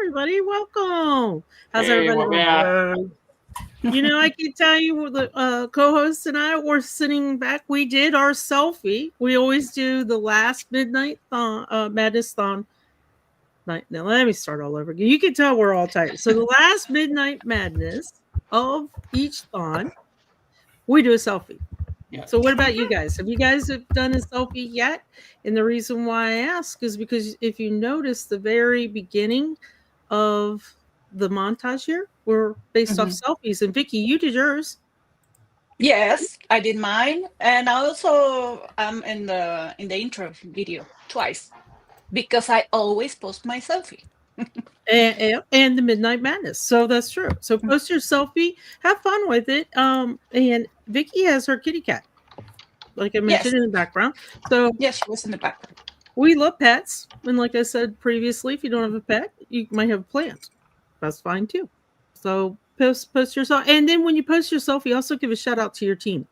everybody. Welcome. How's Hey, everybody we're doing? back. I can tell you the co-hosts and I were sitting back. We did our selfie. We always do the last midnight madness thon. Now, let me start all over again. You can tell we're all tight. So the last midnight madness of each thon, we do a selfie. Yeah. So what about you guys? Have you guys done a selfie yet? And the reason why I ask is because if you notice the very beginning of the montage here were based off selfies. And Vicky, you did yours. Yes, I did mine, and also I'm in the intro video twice because I always post my selfie. And the Midnight Madness. So that's true. So post your selfie, have fun with it. And Vicky has her kitty cat, like I mentioned Yes, in the background. So yes, she was in the background. we love pets. And like I said previously, if you don't have a pet, you might have a plant. That's fine too. So post yourself. And then when you post your selfie, also give a shout out to your team.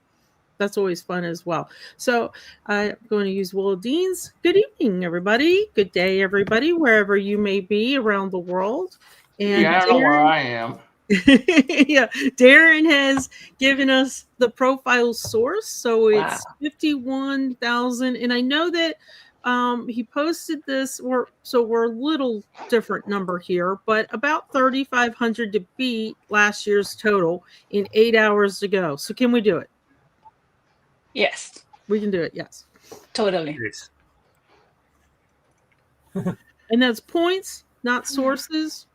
That's always fun as well. So I'm going to use Willow Deans. Good evening, everybody. Good day, everybody, wherever you may be around the world. And Yeah, I don't know where I am. yeah, Darren has given us the profile source, so it's 51,000. And I know that he posted this. We're a little different number here, but about 3,500 to beat last year's total in 8 hours to go. So can we do it? Yes, We can do it. Yes, totally. And that's points, not sources.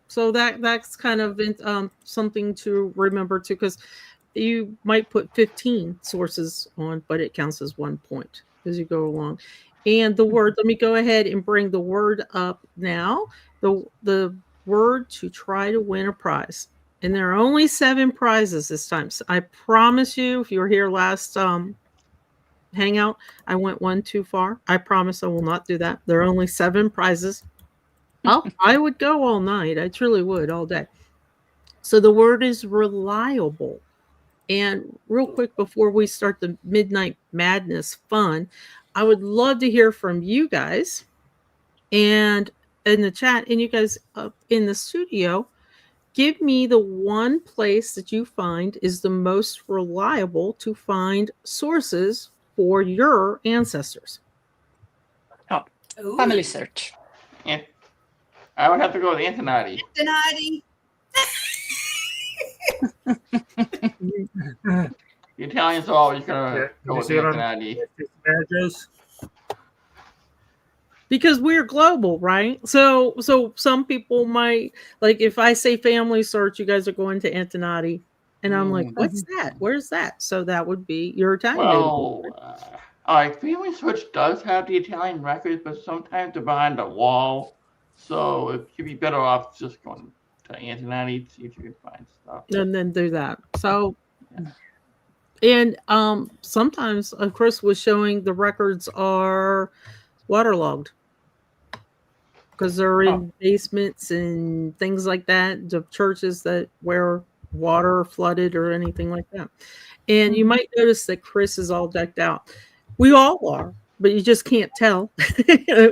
So that's kind of something to remember too, because you might put 15 sources on, but it counts as 1 point as you go along. And the word, let me go ahead and bring the word up now. The word to try to win a prize. And there are only 7 prizes this time. So I promise you, if you were here last hangout, I went one too far. I promise I will not do that. There are only 7 prizes. I would go all night. I truly would, all day. So the word is reliable. And real quick before we start the Midnight Madness fun, I would love to hear from you guys and in the chat, and you guys up in the studio. Give me the one place that you find is the most reliable to find sources for your ancestors. Oh, family search. And I would have to go with Antonati. The Italians are always going to go with Antonati. Because we're global, right? So some people might, like, if I say family search, you guys are going to Antonati, and I'm like, what's that? Where's that? So that would be your Italian database. Family search does have the Italian records, but sometimes they're behind a wall, so it could be better off just going to Antonati to see if you can find stuff. And then do that. So and sometimes, of course, was showing the records are waterlogged because they're in basements and things like that, the churches that where water flooded or anything like that. And you might notice that Chris is all decked out. We all are, but you just can't tell.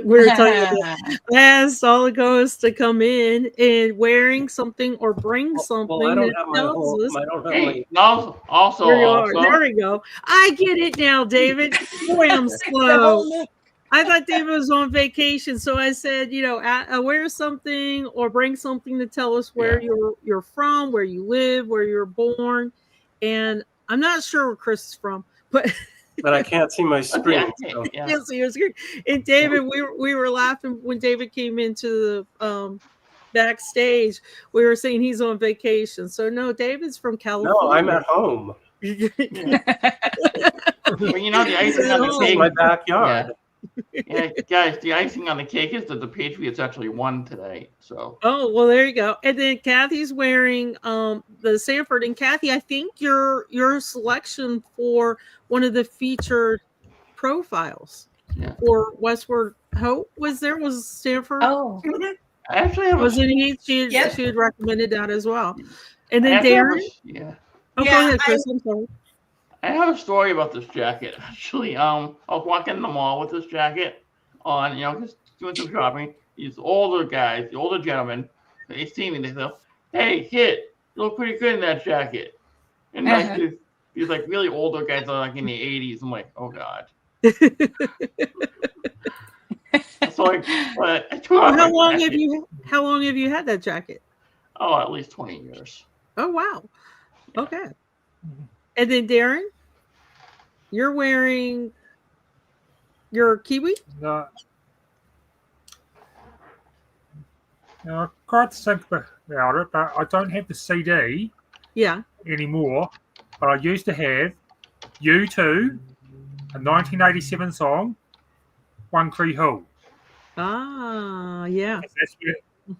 We're talking about asked all the ghosts to come in and wearing something or bring something. Well, I don't have my whole. I don't have my. Also, there we go. I get it now, David. Boy, I'm slow. I thought David was on vacation, so I said, wear something or bring something to tell us where you're from, where you live, where you're born. And I'm not sure where Chris is from, but I can't see my screen. So. Can't see your screen. And David, we were laughing when David came into the backstage. We were saying he's on vacation. So no, David's from California. No, I'm at home. Well, the icing on the cake. My backyard. Yeah, guys, the icing on the cake is that the Patriots actually won today. So. Oh, well, there you go. And then Kathy's wearing the Sanford. And Kathy, I think your selection for one of the featured profiles for Westward Hope was Sanford. Oh, actually, wasn't he? She had recommended that as well. And then Darren. Go ahead, Chris. I'm sorry. I have a story about this jacket. Actually, I was walking in the mall with this jacket on, just doing some shopping. These older guys, the older gentlemen, They see me, they go, "Hey, kid, you look pretty good in that jacket." And like these like really older guys are like in the 80s. I'm like, oh god. So like, but I took off how my long jacket. how long have you had that jacket? Oh, at least 20 years. Oh wow. Yeah. Okay. And then Darren, you're wearing your Kiwi? No. Now, I tried to think about it, but I don't have the CD Yeah. anymore. But I used to have U2, a 1987 song, One Tree Hill. Ah, yeah. That's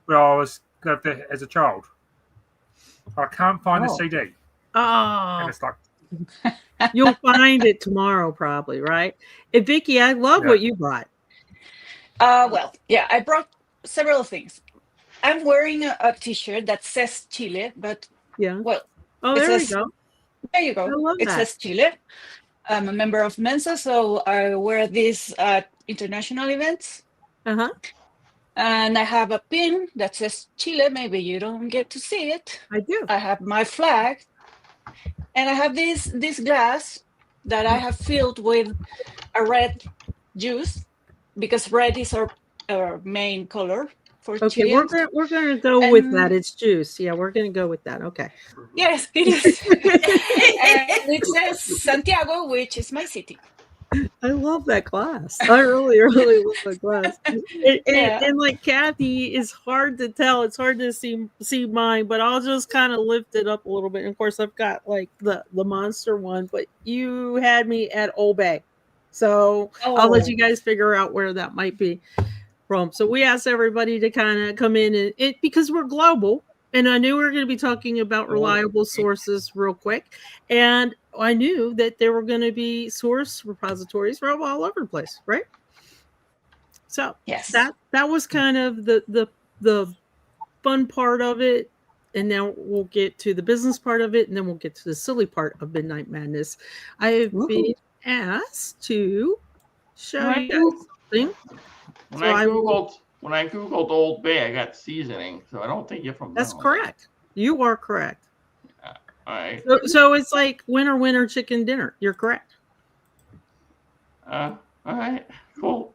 where I was lived as a child. I can't find the CD. And Oh, it's like, you'll find it tomorrow, probably, right? And Vicky, I love what you brought. Well, yeah, I brought several things. I'm wearing a T-shirt that says Chile, but Yeah. well, Oh, it there says, you go. there you I go. love It that. says Chile. I'm a member of Mensa, so I wear this at international events. Uh-huh. And I have a pin that says Chile. Maybe you don't get to see it. I do. I have my flag, and I have this glass that I have filled with a red juice, because red is our main color for Okay, Chileans. we're gonna go with that. It's juice. Yeah, we're gonna go with that. Okay. Yes, it is. And it says Santiago, which is my city. I love that glass. I really, really love that glass. And like Kathy, it's hard to tell. It's hard to see mine, but I'll just kind of lift it up a little bit. And of course, I've got like the monster one, but you had me at Old Bay, so I'll let you guys figure out where that might be from. So we asked everybody to kind of come in and because we're global. And I knew we were going to be talking about reliable sources real quick. And I knew that there were going to be source repositories from all over the place, right? So yes, that was kind of the fun part of it. And now we'll get to the business part of it, and then we'll get to the silly part of Midnight Madness. I have been asked to show you guys something. When I Googled Old Bay, I got seasoning, so I don't think you're from That's correct. You are correct. Yeah. All right. So it's like winter chicken dinner. You're correct. All right. Cool.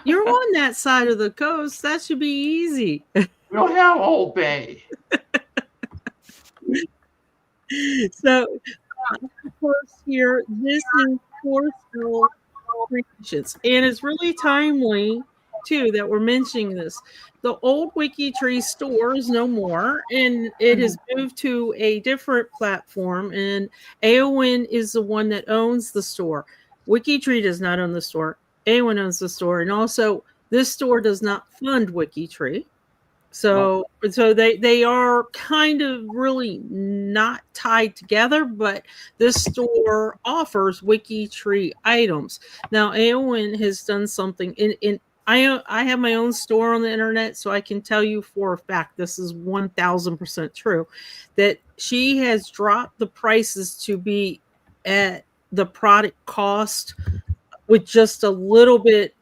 You're on that side of the coast. That should be easy. We don't have Old Bay. So, of course, here, this is Forceful Creations. And it's really timely, too, that we're mentioning this. The old WikiTree store is no more, and it has moved to a different platform. And AON is the one that owns the store. WikiTree does not own the store. AON owns the store. And also, this store does not fund WikiTree. So they are kind of really not tied together, but this store offers WikiTree items. Now, AON has done something I have my own store on the internet, so I can tell you for a fact, this is 1000% true, that she has dropped the prices to be at the product cost with just a little bit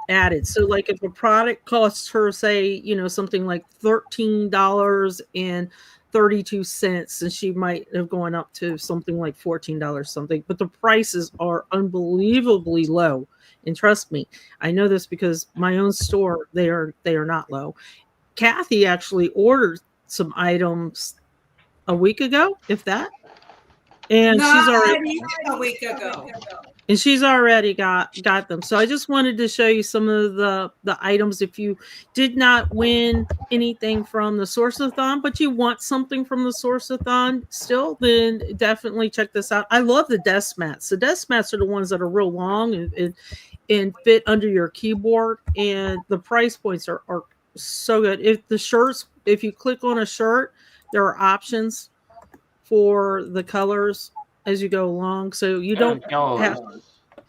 added. So like if a product costs her, say, something like $13.32, and she might have gone up to something like $14 something, but the prices are unbelievably low. And trust me, I know this because my own store, they are not low. Kathy actually ordered some items a week ago, if that. And she's already a week ago. And she's already got them. So I just wanted to show you some of the items. If you did not win anything from the Source-a-thon, but you want something from the Source-a-thon still, then definitely check this out. I love the desk mats. The desk mats are the ones that are real long and fit under your keyboard. And the price points are so good. If you click on a shirt, there are options for the colors as you go along, so you don't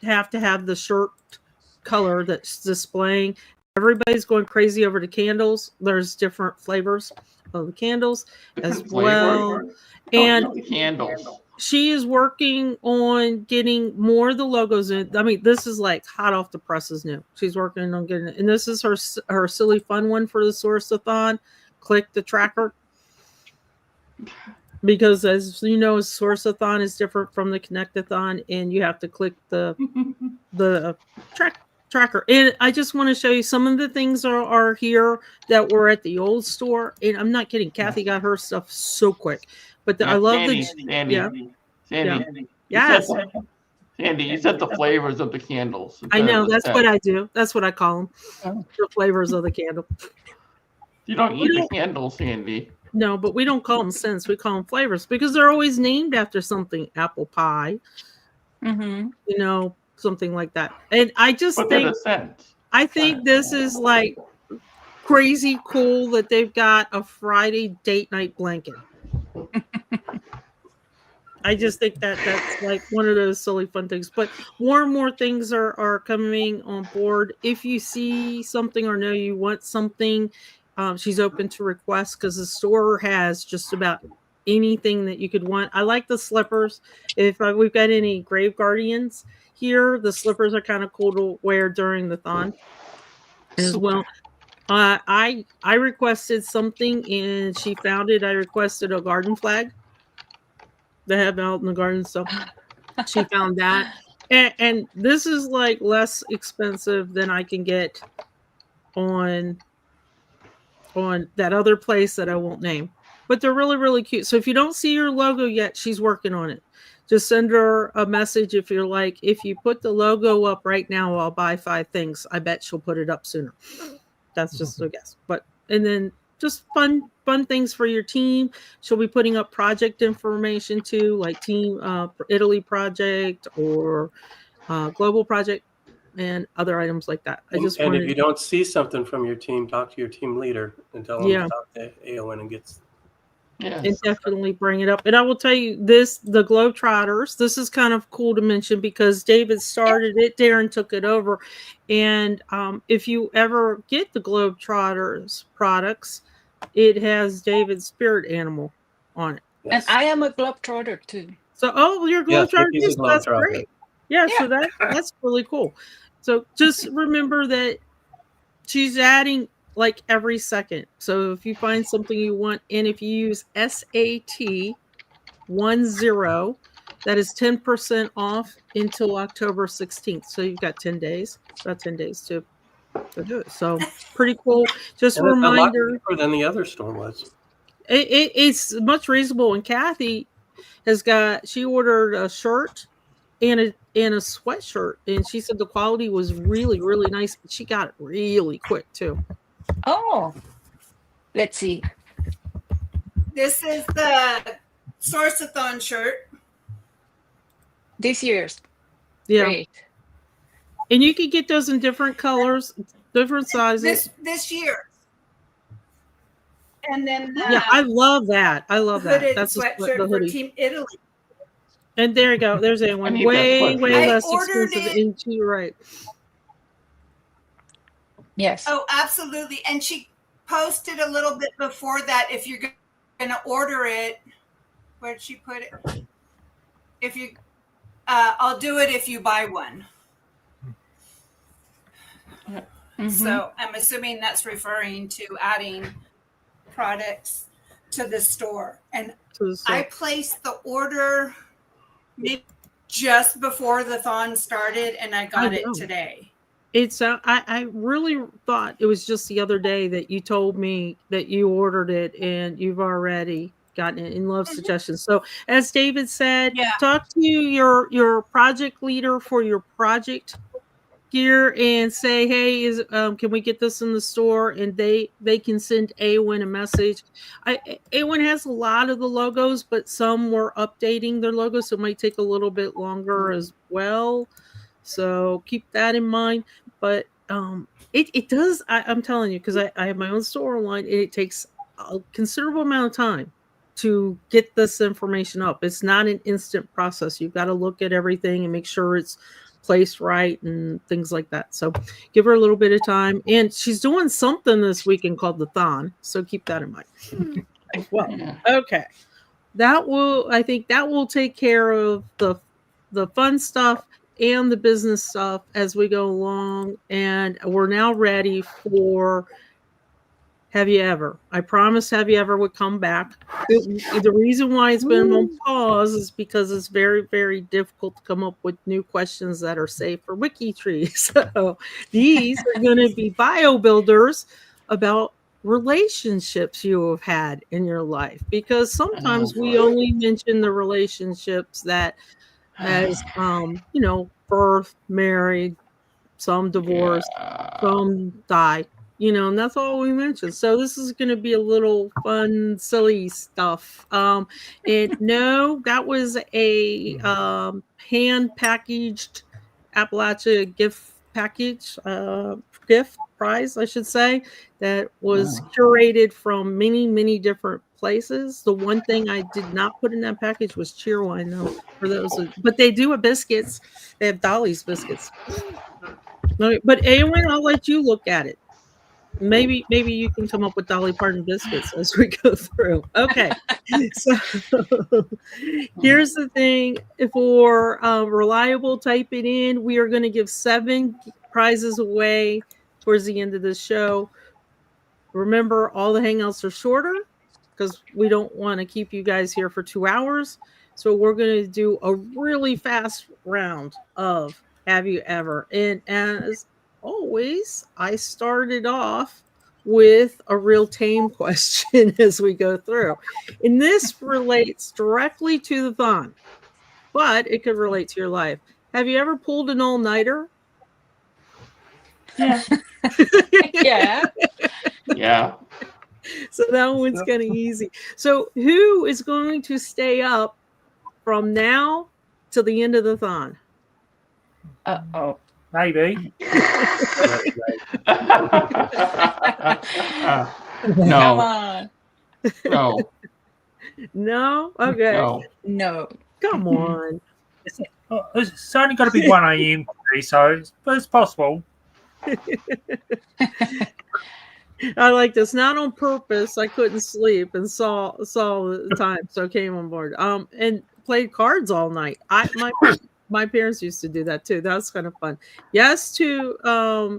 have to have the shirt color that's displaying. Everybody's going crazy over the candles. There's different flavors of the candles as well. And the candles. She is working on getting more of the logos in. I mean, this is like hot off the presses new. She's working on getting it. And this is her silly fun one for the Source-a-thon. click the tracker. Because as you know, Source-a-thon is different from the Connect-a-thon, and you have to click the tracker. And I just want to show you some of the things are here that were at the old store. And I'm not kidding. Kathy got her stuff so quick. But I love Sandy. Yes. Sandy, you said the flavors of the candles. I know. That's what I do. That's what I call them. The flavors of the candle. You don't eat the candles, Sandy. No, but we don't call them scents. We call them flavors because they're always named after something. Apple pie, something like that. And I just think this is like crazy cool that they've got a Friday date night blanket. I just think that's like one of those silly fun things. But more and more things are coming on board. If you see something or know you want something, she's open to requests because the store has just about anything that you could want. I like the slippers. If we've got any Grave Guardians here, the slippers are kind of cool to wear during the thon as well. I requested something and she found it. I requested a garden flag. They have out in the garden stuff. She found that. And this is like less expensive than I can get on that other place that I won't name. But they're really, really cute. So if you don't see your logo yet, she's working on it. Just send her a message if you're like, if you put the logo up right now, I'll buy 5 things. I bet she'll put it up sooner. That's just a guess. And then just fun things for your team. She'll be putting up project information too, like team Italy project or global project and other items like that. If you don't see something from your team, talk to your team leader and tell them to talk to AON and get. And definitely bring it up. And I will tell you the Globetrotters, this is kind of cool to mention because David started it, Darren took it over. And if you ever get the Globetrotters products, it has David's spirit animal on it. Yes. And I am a Globetrotter too. So, you're a Globetrotter too, so that's great. Yeah, so that's really cool. So just remember that she's adding like every second. So if you find something you want, and if you use SAT10, that is 10% off until October 16th. So you've got 10 days. About 10 days to do it. So pretty cool. Just a reminder. A lot cheaper than the other store was. It's much reasonable. And Kathy she ordered a shirt and a sweatshirt, and she said the quality was really, really nice, but she got it really quick too. Oh, let's see. This is the Source-a-thon shirt. This year's. Yeah. Great. And you can get those in different colors, different sizes. This year. And then I love that. I love that. That's sweatshirt for Team Italy. And there you go. There's one way less expensive. And you're right. Yes. Oh, absolutely. And she posted a little bit before that. If you're going to order it, where'd she put it? If you, I'll do it if you buy one. Mm-hmm. So I'm assuming that's referring to adding products to the store. And I placed the order maybe just before the thon started, and I got it today. It's I really thought it was just the other day that you told me that you ordered it and you've already gotten it in love suggestions. So as David said, talk to your project leader for your project gear and say, hey, can we get this in the store? And they can send AWIN a message. AWIN has a lot of the logos, but some were updating their logos, so it might take a little bit longer as well. So keep that in mind. But it does, I'm telling you, because I have my own store online, and it takes a considerable amount of time to get this information up. It's not an instant process. You've got to look at everything and make sure it's placed right and things like that. So give her a little bit of time. And she's doing something this weekend called the Thon. So keep that in mind. Well, okay. I think that will take care of the fun stuff and the business stuff as we go along. And we're now ready for Have you ever? I promised Have You Ever would come back. The reason why it's been on pause is because it's very, very difficult to come up with new questions that are safe for WikiTree. So these are going to be bio builders about relationships you have had in your life, because sometimes we only mention the relationships that as birth, married, some divorced, some die, and that's all we mentioned. So this is going to be a little fun, silly stuff. And no, that was a hand packaged Appalachia gift package, gift prize, I should say, that was curated from many, many different places. The one thing I did not put in that package was cheerwine, though. For those, but they do have biscuits. They have Dolly's biscuits. But Awen, I'll let you look at it. Maybe you can come up with Dolly Parton biscuits as we go through. Okay, so here's the thing: for reliable, type it in. We are going to give 7 prizes away towards the end of the show. Remember, all the hangouts are shorter because we don't want to keep you guys here for 2 hours. So we're going to do a really fast round of Have You Ever? And as always, I started off with a real tame question as we go through. And this relates directly to the thon, but it could relate to your life. Have you ever pulled an all-nighter? Yeah. Yeah. Yeah. So that one's kind of easy. So who is going to stay up from now till the end of the thon? Uh-oh. Maybe. No. Come on. No. No? Okay. No. No. Come on. It's only got to be 1 a.m. today, so it's possible. I like this. Not on purpose. I couldn't sleep and saw the time, so I came on board. And played cards all night. My parents used to do that too. That was kind of fun. Yes to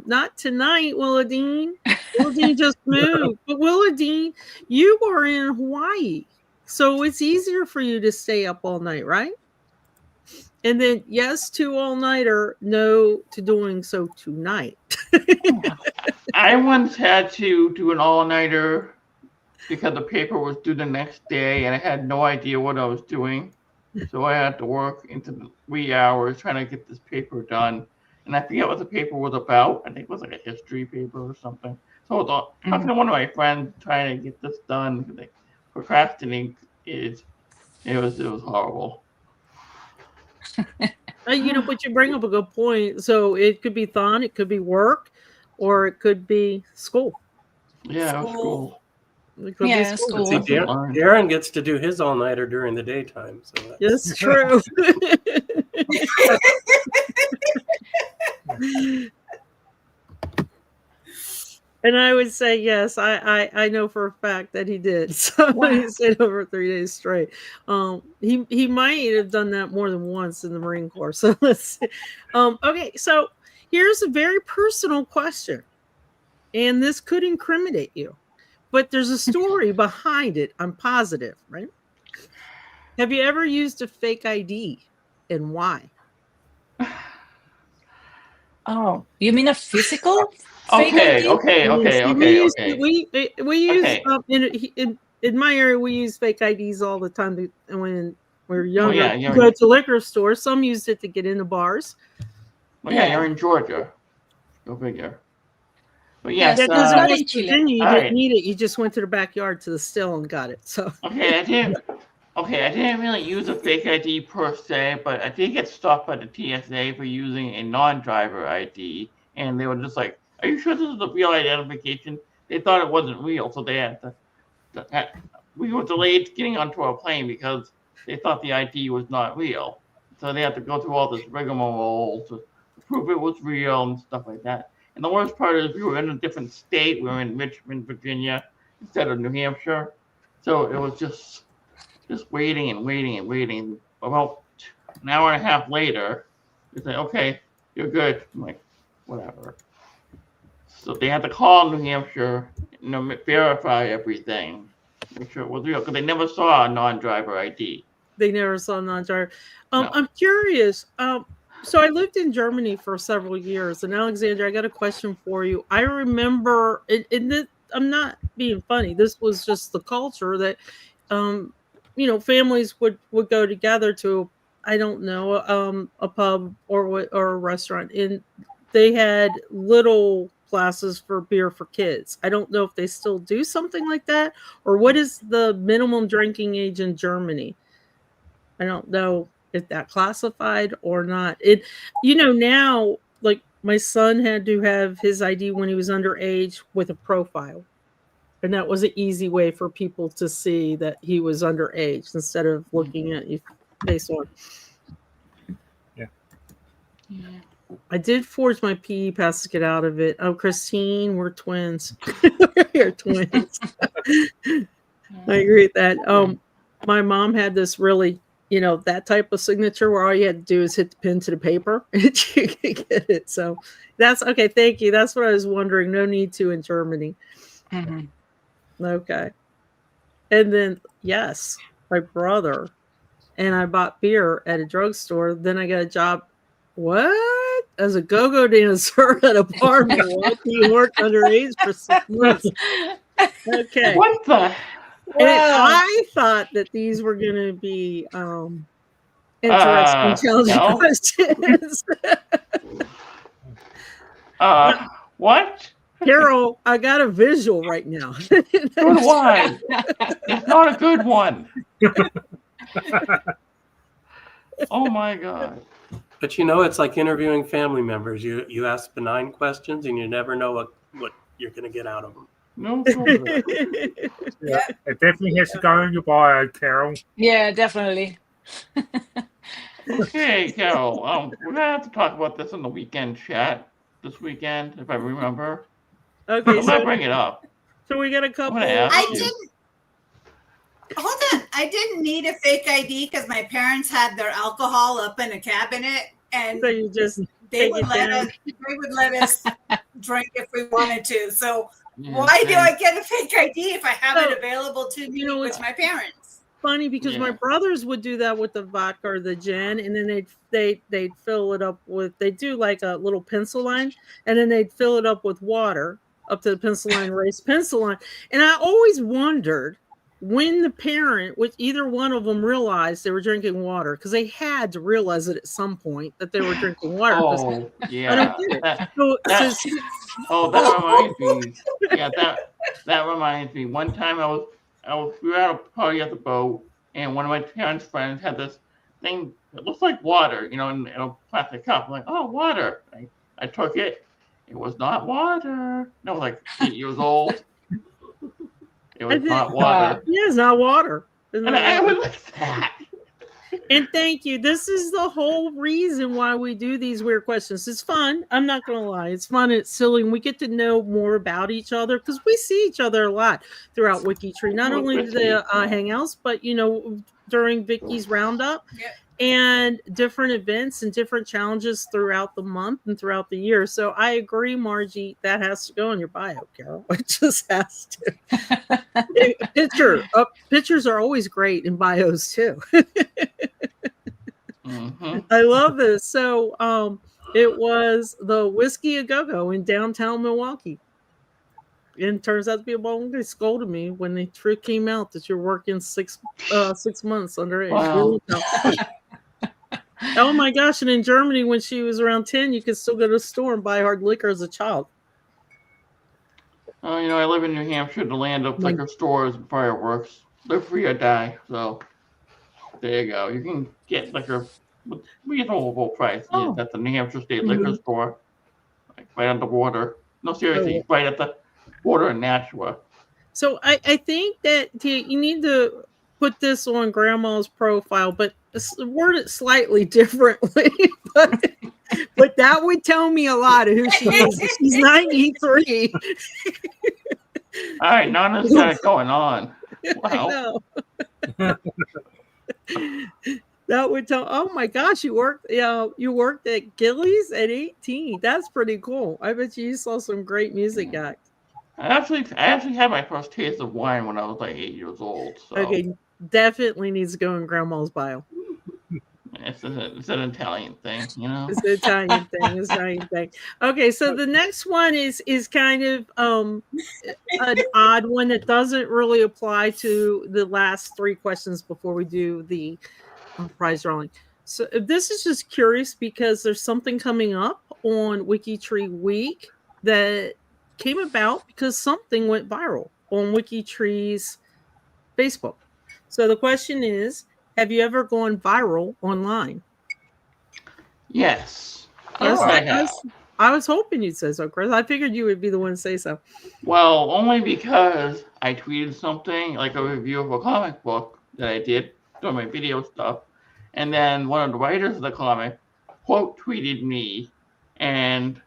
not tonight, Willadine. Willadine just moved. But Willadine, you are in Hawaii. So it's easier for you to stay up all night, right? And then yes to all-nighter, no to doing so tonight. I once had to do an all-nighter because the paper was due the next day and I had no idea what I was doing. So I had to work into the wee hours trying to get this paper done. And I forget what the paper was about. I think it was like a history paper or something. So I was talking to one of my friends trying to get this done. Like, procrastinating it was horrible. But you bring up a good point. So it could be thon, it could be work, or it could be school. Yeah, school. It could be school. See, Darren gets to do his all-nighter during the daytime. So that's true. And I would say yes. I know for a fact that he did. So he stayed over 3 days straight. He might have done that more than once in the Marine Corps. So let's see. Okay, so here's a very personal question, and this could incriminate you, but there's a story behind it. I'm positive, right? Have you ever used a fake ID, and why? Oh, you mean a physical? Okay. We use in my area we use fake IDs all the time when we're younger. You go to liquor stores. Some use it to get into bars. Well, yeah, you're in Georgia. Go figure. But yes, that doesn't mean Virginia. You didn't need it. You just went to the backyard to the still and got it. So I didn't really use a fake ID per se, but I did get stopped by the TSA for using a non-driver ID, and they were just like, "Are you sure this is a real identification?" They thought it wasn't real, so they had to. We were delayed getting onto our plane because they thought the ID was not real, so they had to go through all this rigmarole to prove it was real and stuff like that. And the worst part is we were in a different state. We were in Richmond, Virginia, instead of New Hampshire, so it was just waiting and waiting and waiting. About an hour and a half later, they say, "Okay, you're good." I'm like, whatever. So they had to call New Hampshire and verify everything, make sure it was real, because they never saw a non-driver ID. They never saw a non-driver. No. I'm curious. So I lived in Germany for several years, and Alexandra, I got a question for you. I remember, I'm not being funny. This was just the culture that, families would go together to, I don't know, a pub or a restaurant, and they had little classes for beer for kids. I don't know if they still do something like that, or what is the minimum drinking age in Germany? I don't know if that classified or not. It, now, like my son had to have his ID when he was underage with a profile. And that was an easy way for people to see that he was underage instead of looking at you face on. Yeah. I did forge my PE pass to get out of it. Oh, Christine, we're twins. We're twins. I agree with that. My mom had this really, that type of signature where all you had to do is hit the pin to the paper and you could get it. So that's okay. Thank you. That's what I was wondering. No need to in Germany. Mhm. Okay. And then, yes, my brother and I bought beer at a drugstore. Then I got a job. What? As a go-go dancer at a bar in Milwaukee, you worked underage for 6 months. Okay. What the? And I thought that these were going to be interesting, challenging no. questions. What? Carol, I got a visual right now. Good one. It's not a good one. Oh my God. But it's like interviewing family members. You ask benign questions and you never know what you're going to get out of them. No. Yeah, it definitely has to go in your bio, Carol. Yeah, definitely. Okay, Carol. We're gonna have to talk about this in the weekend chat this weekend, if I remember. Okay, I'm gonna bring it up. So we got a couple. Hold on. I didn't need a fake ID because my parents had their alcohol up in a cabinet, and so you just they would let us drink if we wanted to. So why do I get a fake ID if I have it available to me with my parents? Funny because my brothers would do that with the vodka or the gin, and then they'd fill it up with, they do like a little pencil line, and then they'd fill it up with water up to the pencil line, race pencil line. And I always wondered when the parent, which either one of them realized they were drinking water, because they had to realize it at some point that they were drinking water. Oh, yeah. I don't get it. That reminds me. Yeah, that reminds me. One time we were at a party at the boat, and one of my parents' friends had this thing that looks like water, in a plastic cup. I'm like, oh, water. I took it. It was not water. I was like 8 years old. It was not water. Yeah, it's not water. I was like that. And thank you. This is the whole reason why we do these weird questions. It's fun. I'm not going to lie. It's fun. It's silly. And we get to know more about each other because we see each other a lot throughout WikiTree. Not only the hangouts, but, during Vicky's roundup and different events and different challenges throughout the month and throughout the year. So I agree, Margie, that has to go in your bio, Carol. It just has to. Pictures are always great in bios too. I love this. So it was the Whiskey A Go-Go in downtown Milwaukee. And it turns out to be a bone. They scolded me when the truth came out that you're working 6 months underage. Wow. Oh my gosh. And in Germany, when she was around 10, you could still go to the store and buy hard liquor as a child. Oh, I live in New Hampshire, the land of liquor stores and fireworks. Live free or die. So there you go. You can get liquor with reasonable price at the New Hampshire State Liquor Store, like right on the water. No, seriously, right at the water in Nashua. So I think that you need to put this on Grandma's profile, but word it slightly differently. But that would tell me a lot of who she is. She's 93. All right, Nana's got it going on. Wow. I know. That would tell. Oh my gosh, you worked at Gillies at 18. That's pretty cool. I bet you saw some great music acts. I actually had my first taste of wine when I was like 8 years old. So Okay, definitely needs to go in Grandma's bio. it's an Italian thing, you know. It's an Italian thing. It's an Italian thing. Okay, so the next one is kind of an odd one that doesn't really apply to the last three questions before we do the prize drawing. So this is just curious because there's something coming up on WikiTree Week that came about because something went viral on WikiTree's Facebook. So the question is, have you ever gone viral online? Yes. I was hoping you'd say so, Chris. I figured you would be the one to say so. Well, only because I tweeted something like a review of a comic book that I did doing my video stuff, and then one of the writers of the comic quote tweeted me and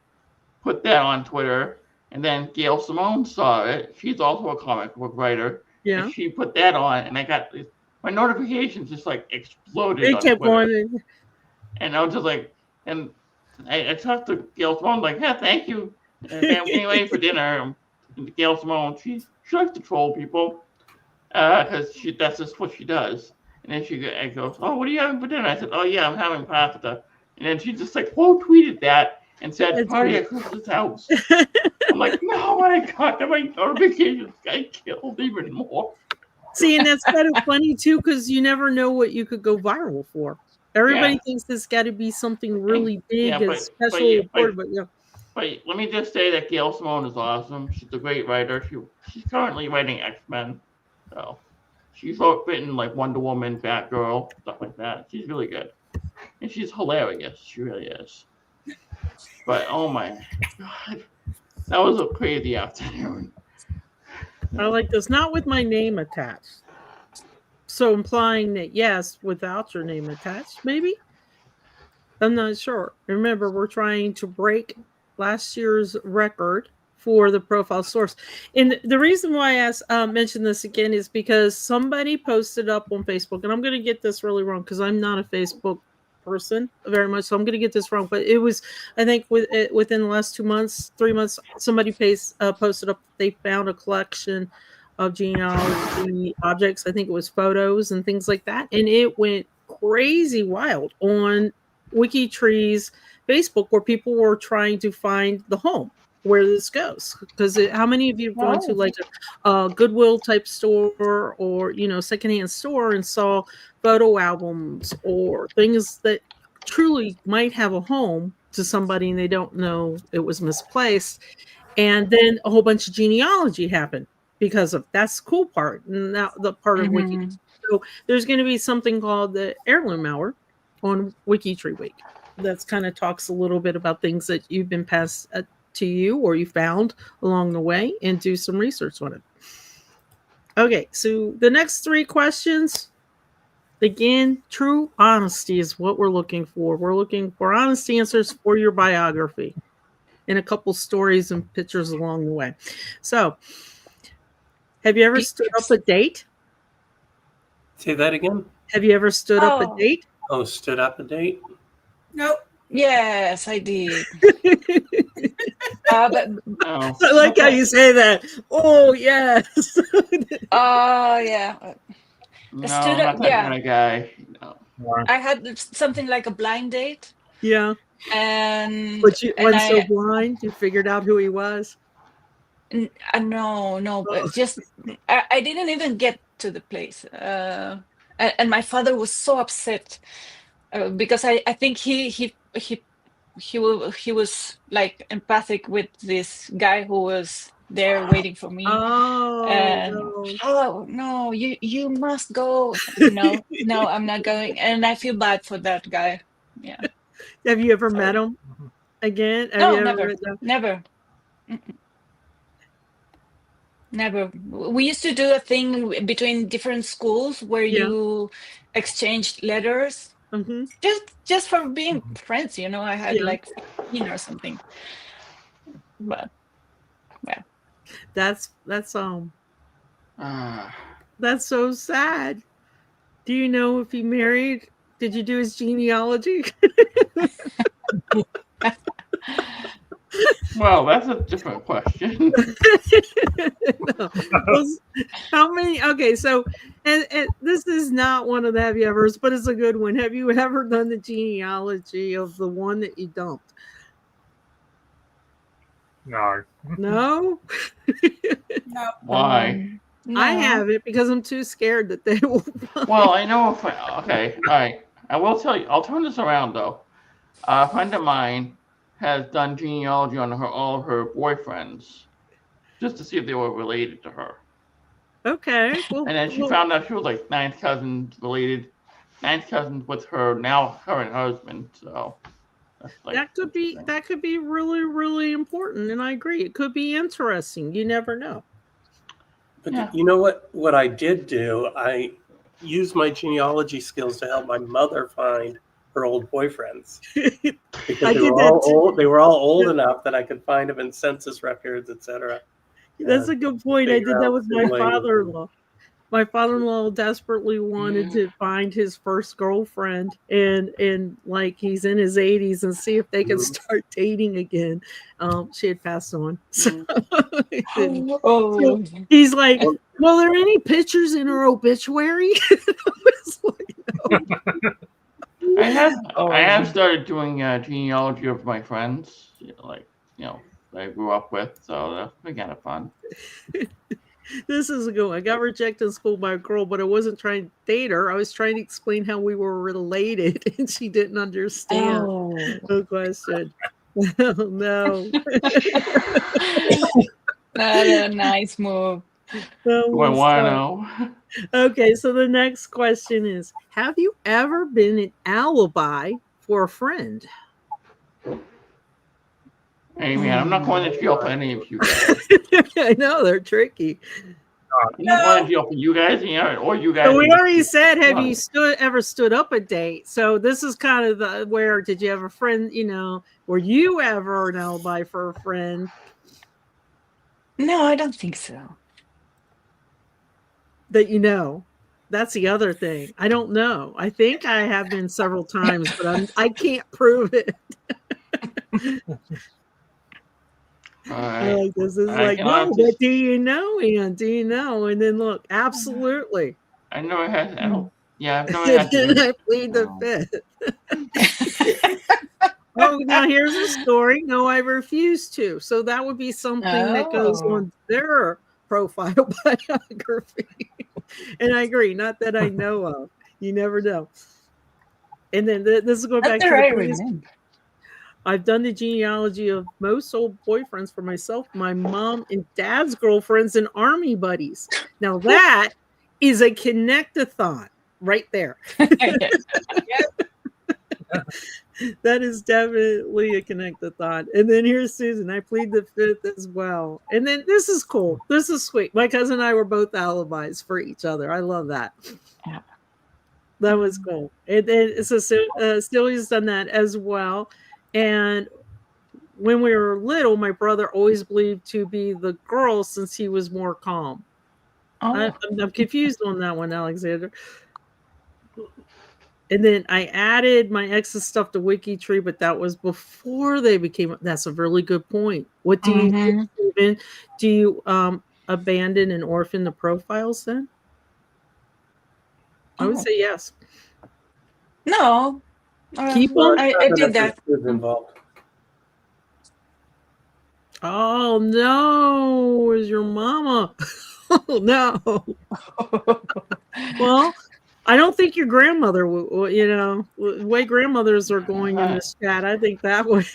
put that on Twitter. And then Gail Simone saw it. She's also a comic book writer. Yeah. And she put that on, and I got my notifications just like exploded. It kept going. And I was just like, and I talked to Gail Simone, like, yeah, thank you. And we went for dinner. And Gail Simone, she likes to troll people because that's just what she does. And then I goes, oh, what are you having for dinner? I said, oh, yeah, I'm having pasta. And then she just like quote tweeted that and said, party at Chris's house. I'm like, no, my God, my notifications got killed even more. See, and that's kind of funny too, because you never know what you could go viral for. Everybody thinks it's got to be something really big and special, important, but yeah. But let me just say that Gail Simone is awesome. She's a great writer. She's currently writing X-Men. So she's written like Wonder Woman, Batgirl, stuff like that. She's really good. And she's hilarious. She really is. But oh my God. That was a crazy afternoon. I like this. Not with my name attached. So implying that yes, without your name attached, maybe? I'm not sure. Remember, we're trying to break last year's record for the profile source. And the reason why I mentioned this again is because somebody posted up on Facebook, and I'm going to get this really wrong because I'm not a Facebook person very much, so I'm going to get this wrong, but it was, I think within the last 3 months, somebody posted up they found a collection of genealogy objects. I think it was photos and things like that, and it went crazy wild on WikiTree's Facebook where people were trying to find the home where this goes. Because how many of you have gone to like a Goodwill type store or secondhand store and saw photo albums or things that truly might have a home to somebody and they don't know it was misplaced, and then a whole bunch of genealogy happened because of that's the cool part, and now the part of Wiki. So there's going to be something called the heirloom hour on WikiTree Week that's kind of talks a little bit about things that you've been passed to you or you found along the way, and do some research on it. Okay, so the next three questions, again, true honesty is what we're looking for. We're looking for honest answers for your biography and a couple stories and pictures along the way. So, have you ever stood up a date? Say that again? Have you ever stood up a date? Oh, stood up a date? Nope. Yes, I did. I like how you say that. Oh, yes. Oh, yeah. No, I'm not that kind of guy. No. I had something like a blind date. Yeah. But you weren't so blind, you figured out who he was? No, but just I didn't even get to the place. And my father was so upset because I think he was like empathic with this guy who was there waiting for me. No, you must go. No, I'm not going, and I feel bad for that guy. Yeah. Have you ever met him again? No, never. Never. We used to do a thing between different schools where you exchanged letters, just for being friends. I had like 15 or something. But yeah, that's so sad. Do you know if he married? Did you do his genealogy? Well, that's a different question. No. How many? Okay, so and this is not one of the have you ever's, but it's a good one. Have you ever done the genealogy of the one that you dumped? No. No. No. Why? No. I have it because I'm too scared that they will find. Well, I know if I, okay, all right. I will tell you, I'll turn this around though. A friend of mine has done genealogy on all of her boyfriends just to see if they were related to her. Okay. Well, And then she found out she was like ninth cousins with her now current husband. So that's like that could be really, really important. And I agree. It could be interesting. You never know. But Yeah. you know what I did do? I used my genealogy skills to help my mother find her old boyfriends. Because I they did were that all too. old. They were all old enough that I could find them in census records, etc. That's a good point. I did that with my siblings. father-in-law. My father-in-law desperately wanted to find his first girlfriend and like he's in his 80s and see if they could start dating again. She had passed on. So, Oh. so he's like, well, are there any pictures in her obituary? I have started doing genealogy of my friends, like that I grew up with, so that's been kind of fun. This is a good one. I got rejected in school by a girl, but I wasn't trying to date her. I was trying to explain how we were related, and she didn't understand the question. Oh, no. Not a nice move. Do I want to know? Okay, so the next question is, have you ever been an alibi for a friend? Hey, man, I'm not going to jail for any of you guys. I know, they're tricky. I'm not going to jail for you guys, or you guys. So we already said, have you ever stood up a date? So this is kind of where did you have a friend, were you ever an alibi for a friend? No, I don't think so. That that's the other thing. I don't know. I think I have been several times, but I can't prove it. This is like, no, but do you know, Ann? Do you know? And then look, absolutely. I never had. I've never had. Then I plead the fifth. Oh, now here's a story. No, I refuse to. So that would be something that goes on their profile biography. And I agree, not that I know of. You never know. And then this is going back to the previous. I've done the genealogy of most old boyfriends for myself, my mom and dad's girlfriends, and army buddies. Now that is a connect-a-thon right there. That is definitely a connect-a-thon. And then here's Susan. I plead the fifth as well. And then this is cool. This is sweet. My cousin and I were both alibis for each other. I love that. Yeah. That was cool. And so Sylvia's done that as well. And when we were little, my brother always believed to be the girl since he was more calm. I'm confused on that one, Alexander. And then I added my ex's stuff to WikiTree, but that was before they became. That's a really good point. What do you do, Stephen? Do you abandon and orphan the profiles then? I would say yes. No. Keep on. I did that. Involved. Oh no! Is your mama? Oh no! Well, I don't think your grandmother will. The way grandmothers are going in this chat, I think that would.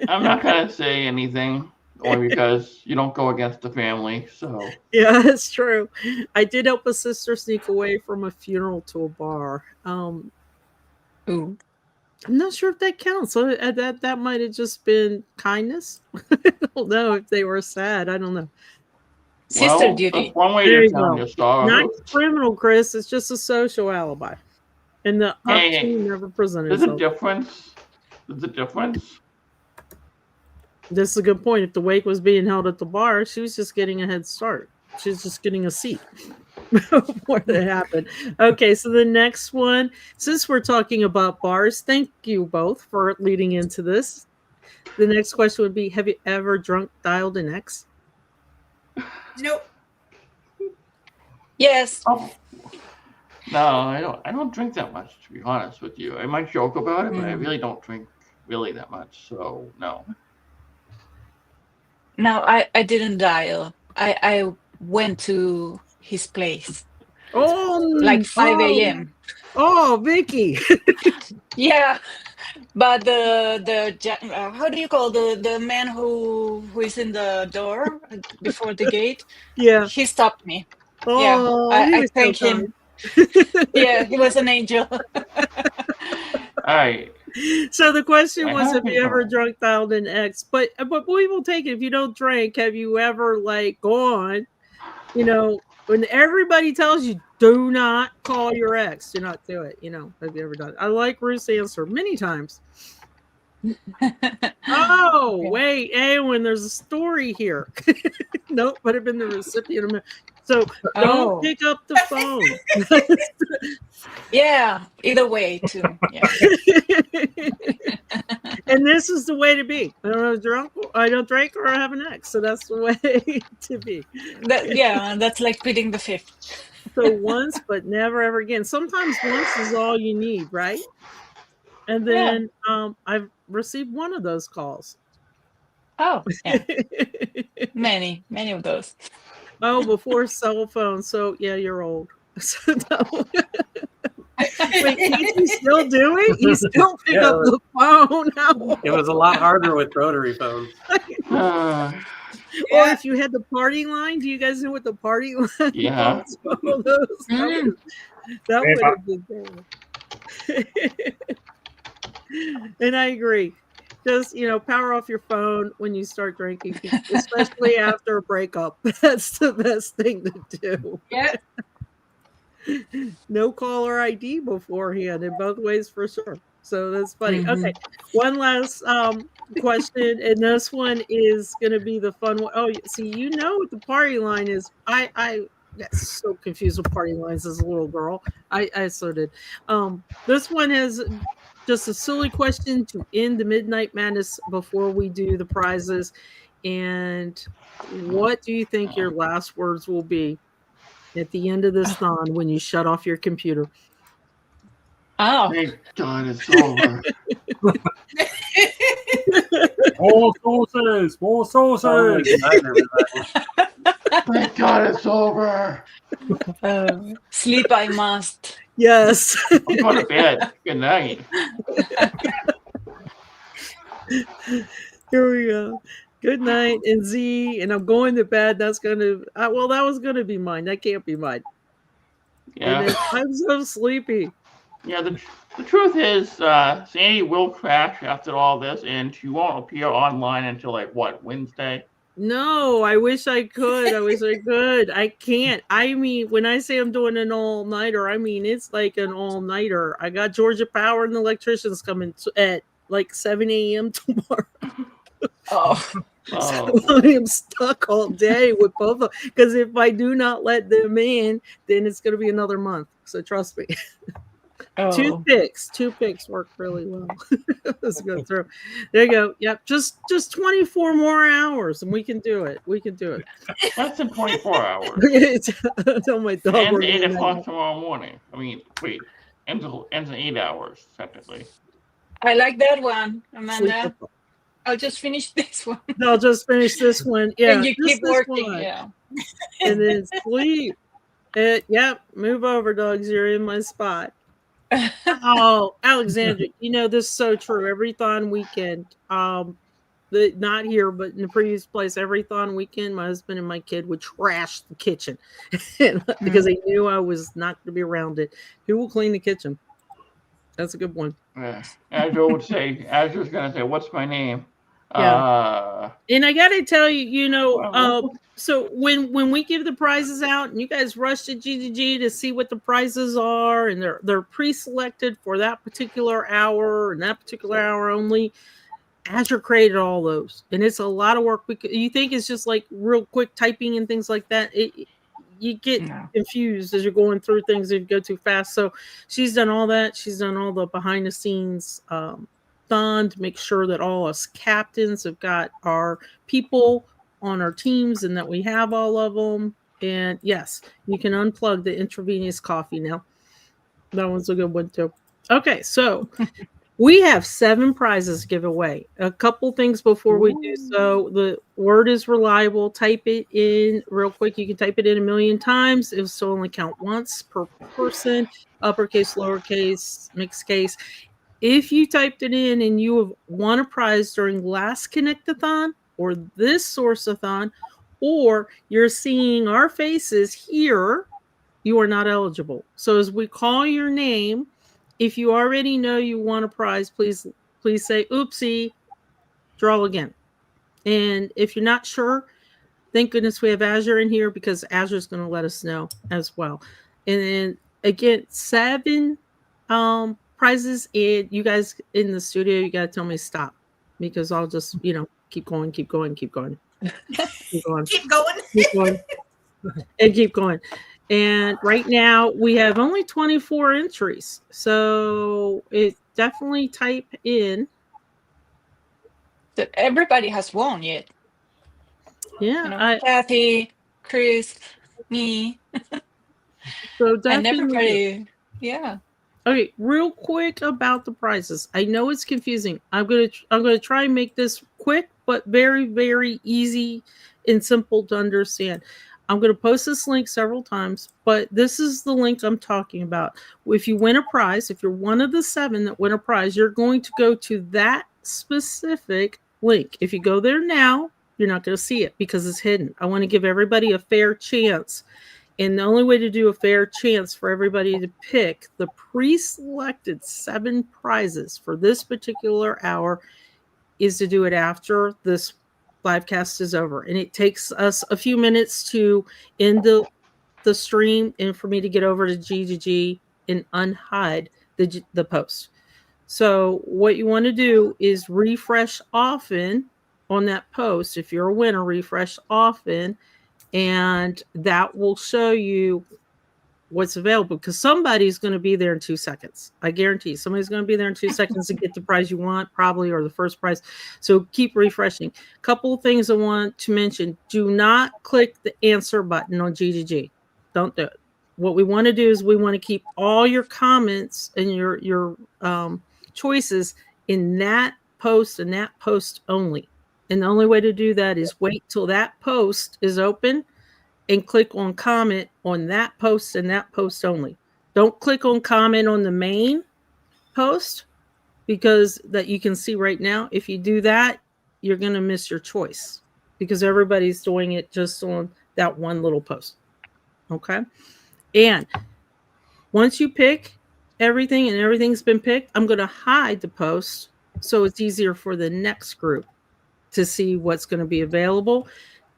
I'm not gonna say anything, only because you don't go against the family. So yeah, that's true. I did help a sister sneak away from a funeral to a bar. Ooh. I'm not sure if that counts. So that might have just been kindness. I don't know if they were sad. I don't know. Sister duty. That's one way to tell your story. Not criminal, Chris. It's just a social alibi. And the option never presented itself. There's a difference. This is a good point. If the wake was being held at the bar, she was just getting a head start. She's just getting a seat. before that happened. Okay, so the next one, since we're talking about bars, thank you both for leading into this. The next question would be, have you ever drunk dialed an ex? Nope. Yes. Oh. No, I don't drink that much, to be honest with you. I might joke about it, but I really don't drink really that much. So no. No, I didn't dial. I went to his place. Oh, like 5 a.m. Oh, Vicky. Yeah, but the how do you call the man who is in the door before the gate? Yeah, he stopped me. Oh, yeah, he I was thank so him. Yeah, he was an angel. All right. So the question I was, have haven't you ever drunk. drunk dialed an ex? But we will take it. If you don't drink, have you ever like gone, when everybody tells you do not call your ex, do not do it, have you ever done it? I like Ruth's answer many times. Oh, Yeah. wait, when there's a story here. Nope, but I've been the recipient of it. So don't pick up the phone. Yeah, either way too. Yeah. And this is the way to be. I don't drink or I have an ex. So that's the way to be. That's like pleading the fifth. So once, but never ever again. Sometimes once is all you need, right? And then I've received one of those calls. Oh, yeah. many of those. Oh, before cell phone. So yeah, you're old. So no. Wait, can't you still do it? You still pick up the phone now. It was a lot harder with rotary phones. Or if you had the party line, do you guys know what the party line Yeah. was? That would have been good. And I agree. Just, power off your phone when you start drinking, especially after a breakup. That's the best thing to do. Yeah. No caller ID beforehand in both ways for sure. So that's funny. Okay, one last question, and this one is going to be the fun one. Oh, see, what the party line is. I got so confused with party lines as a little girl. I so did. This one has just a silly question to end the Midnight Madness before we do the prizes. And what do you think your last words will be at the end of this thon when you shut off your computer? Oh. Thank God it's over. More sauces. Thank God it's over. Sleep I must. Yes. I'm going to bed. Good night. Here we go. Good night, and Z, and I'm going to bed. That's going to, that was going to be mine. That can't be mine. Yeah. And then, I'm so sleepy. Yeah, the truth is, Sandy will crash after all this, and she won't appear online until, Wednesday? No, I wish I could. I can't. I mean, when I say I'm doing an all-nighter, I mean, it's like an all-nighter. I got Georgia Power and the electricians coming at 7 a.m. tomorrow. So I am stuck all day with both of them. Because if I do not let them in, then it's going to be another month. So trust me. Two picks work really well. Let's go through. There you go. Yep, just 24 more hours, and we can do it. Less than 24 hours. Tell my dog. And 8 o'clock tomorrow morning. I mean, wait, ends in 8 hours technically. I like that one, Amanda. I'll just finish this one. I'll just finish this one. Yeah, and you keep working. Yeah, and then sleep. Move over, dogs. You're in my spot. Oh, Alexandra, this is so true. Every thon weekend, not here, but in the previous place, every thon weekend, my husband and my kid would trash the kitchen because they knew I was not going to be around it. Who will clean the kitchen? That's a good one. Yeah. Azure was going to say, what's my name? Yeah. And I got to tell you, so when we give the prizes out and you guys rush to GGG to see what the prizes are, and they're pre-selected for that particular hour and that particular hour only, Azure created all those. And it's a lot of work. You think it's just like real quick typing and things like that. you get confused as you're going through things if you go too fast. So she's done all that. She's done all the behind the scenes fun to make sure that all us captains have got our people on our teams and that we have all of them. And yes, you can unplug the intravenous coffee now. That one's a good one too. Okay, so we have 7 prizes to give away. A couple things before we do so. The word is reliable. Type it in real quick. You can type it in 1,000,000 times. It will still only count once per person. Uppercase, lowercase, mixed case. If you typed it in and you have won a prize during last Connect-a-thon or this Source-a-thon, or you're seeing our faces here, you are not eligible. So as we call your name, if you already know you won a prize, please say, oopsie, draw again. And if you're not sure, thank goodness we have Azure in here because Azure is going to let us know as well. And then again, 7 prizes. And you guys in the studio, you got to tell me stop because I'll just, keep going. Keep going. Keep going. And keep going. And right now we have only 24 entries. So it definitely type in. That everybody has won yet. Yeah. Kathy, Chris, me. So definitely. And everybody. Yeah. Okay, real quick about the prizes. I know it's confusing. I'm gonna try and make this quick, but very, very easy and simple to understand. I'm going to post this link several times, but this is the link I'm talking about. If you win a prize, if you're one of the 7 that win a prize, you're going to go to that specific link. If you go there now, you're not going to see it because it's hidden. I want to give everybody a fair chance. And the only way to do a fair chance for everybody to pick the pre-selected 7 prizes for this particular hour is to do it after this livecast is over. And it takes us a few minutes to end the stream and for me to get over to G and unhide the post. So what you want to do is refresh often on that post. If you're a winner, refresh often, and that will show you what's available because somebody's going to be there in 2 seconds. I guarantee somebody's going to be there in 2 seconds to get the prize you want, probably, or the first prize. So keep refreshing. Couple of things I want to mention. Do not click the answer button on GGG. Don't do it. What we want to do is we want to keep all your comments and your choices in that post and that post only. And the only way to do that is wait till that post is open and click on comment on that post and that post only. Don't click on comment on the main post because that you can see right now. If you do that, you're going to miss your choice because everybody's doing it just on that one little post. Okay. And once you pick everything and everything's been picked, I'm going to hide the post so it's easier for the next group to see what's going to be available.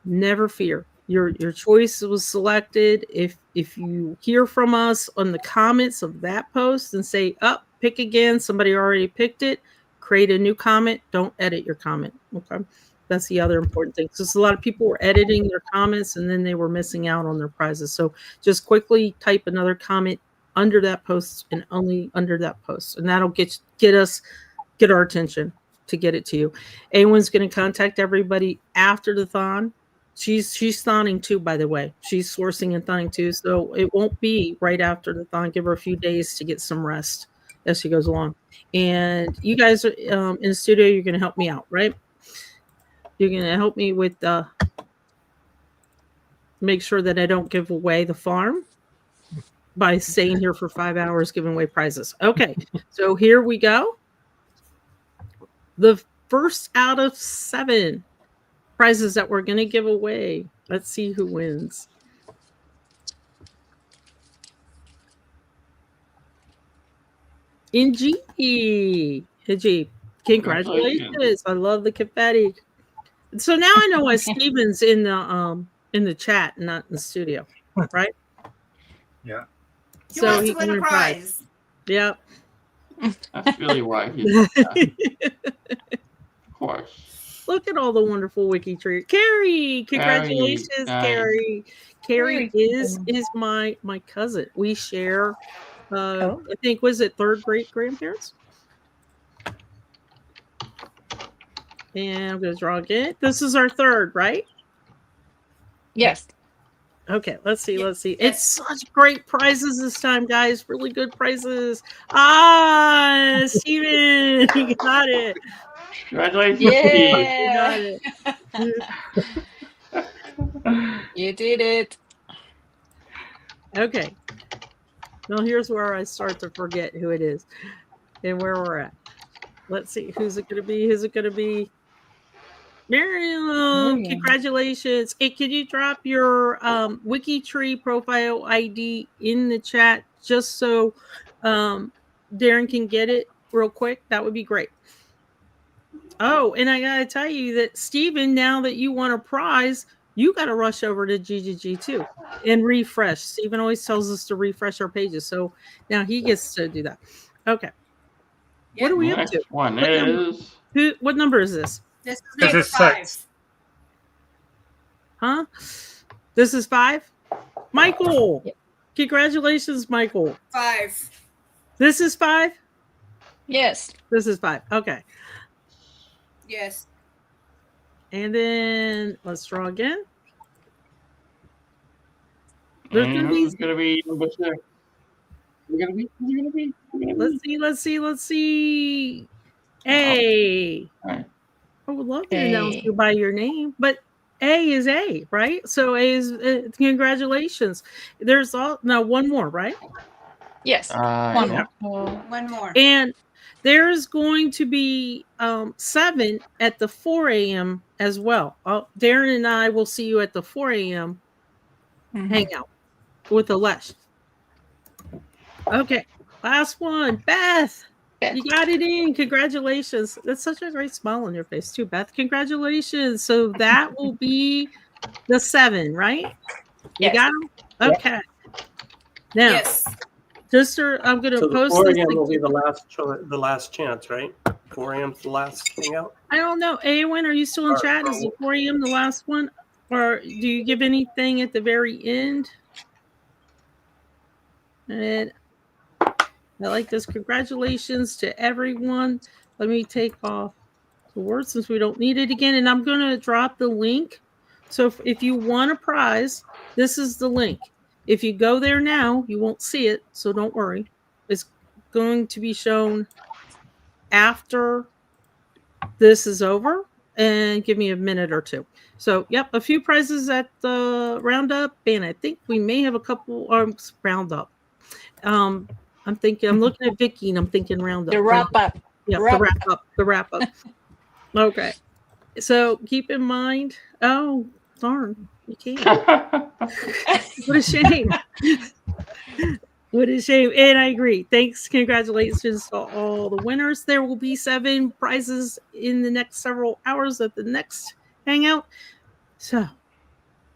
Never fear. Your choice was selected. If you hear from us on the comments of that post and say, pick again, somebody already picked it, create a new comment. Don't edit your comment. Okay. That's the other important thing. Because a lot of people were editing their comments and then they were missing out on their prizes. So just quickly type another comment under that post and only under that post. And that'll get our attention to get it to you. Anyone's going to contact everybody after the thon. She's thawing too, by the way. She's sourcing and thawing too. So it won't be right after the thon. Give her a few days to get some rest as she goes along. And you guys are in the studio, you're going to help me out, right? You're going to help me with make sure that I don't give away the farm by staying here for 5 hours giving away prizes. Okay, so here we go. The first out of 7 prizes that we're going to give away. Let's see who wins. NG. Congratulations. I love the confetti. So now I know why Steven's in the chat, not in the studio, right? Yeah. He wants to win a prize. That's really why he's of course. Look at all the wonderful WikiTree. Carrie, congratulations, nice. Carrie. Carrie is my cousin. We share, I think, was it third great grandparents? And I'm going to draw again. This is our third, right? Yes. Okay, let's see. Yes. It's such great prizes this time, guys. Really good prizes. Ah, Steven, you got it. Congratulations, Yeah. You got it. You did it. Okay. Now here's where I start to forget who it is and where we're at. Let's see. Who's it going to be? Who's it going to be? Miriam, congratulations. Hey, can you drop your WikiTree profile ID in the chat just so Darren can get it real quick? That would be great. Oh, and I got to tell you that, Steven, now that you want a prize, you got to rush over to GGG too and refresh. Steven always tells us to refresh our pages. So now he gets to do that. Okay. What are we up to? What number is this? This is number 5. Huh? This is 5? Michael! Congratulations, Michael. 5. This is 5? Yes. This is 5. Okay. Yes. And then let's draw again. There's going to be number 6. Let's see. A. I would love to announce you by your name, but A is A, right? So A is congratulations. There's one more, right? Yes. One more. And there's going to be 7 at the 4 a.m. as well. Darren and I will see you at the 4 a.m. hangout with Alesh. Okay, last one, Beth. You got it in. Congratulations. That's such a great smile on your face too, Beth. Congratulations. So that will be the 7, right? You got them? Okay. Now, I'm going to post 4 this. a.m. will be the last chance, right? 4 a.m. is the last hangout? I don't know. Awen, are you still in chat? Is the 4 a.m. the last one? Or do you give anything at the very end? And I like this. Congratulations to everyone. Let me take off the word since we don't need it again. And I'm going to drop the link. So if you want a prize, this is the link. If you go there now, you won't see it. So don't worry. It's going to be shown after this is over. And give me a minute or two. So, yep, a few prizes at the roundup. And I think we may have a couple roundup. I'm looking at Vicky and I'm thinking roundup. The wrap up. Yeah, the wrap up. Okay. So keep in mind. Oh, darn. You can't. What a shame. What a shame. And I agree. Thanks. Congratulations to all the winners. There will be 7 prizes in the next several hours at the next hangout. So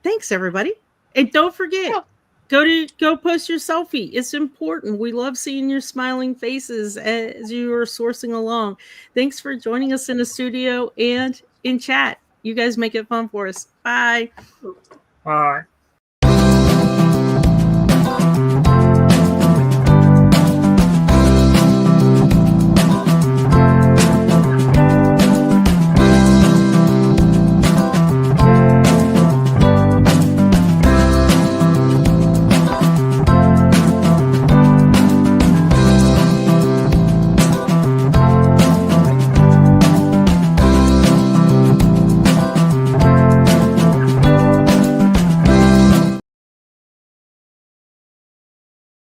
thanks, everybody. And don't forget. Go post your selfie. It's important. We love seeing your smiling faces as you are sourcing along. Thanks for joining us in the studio and in chat. You guys make it fun for us. Bye. Bye.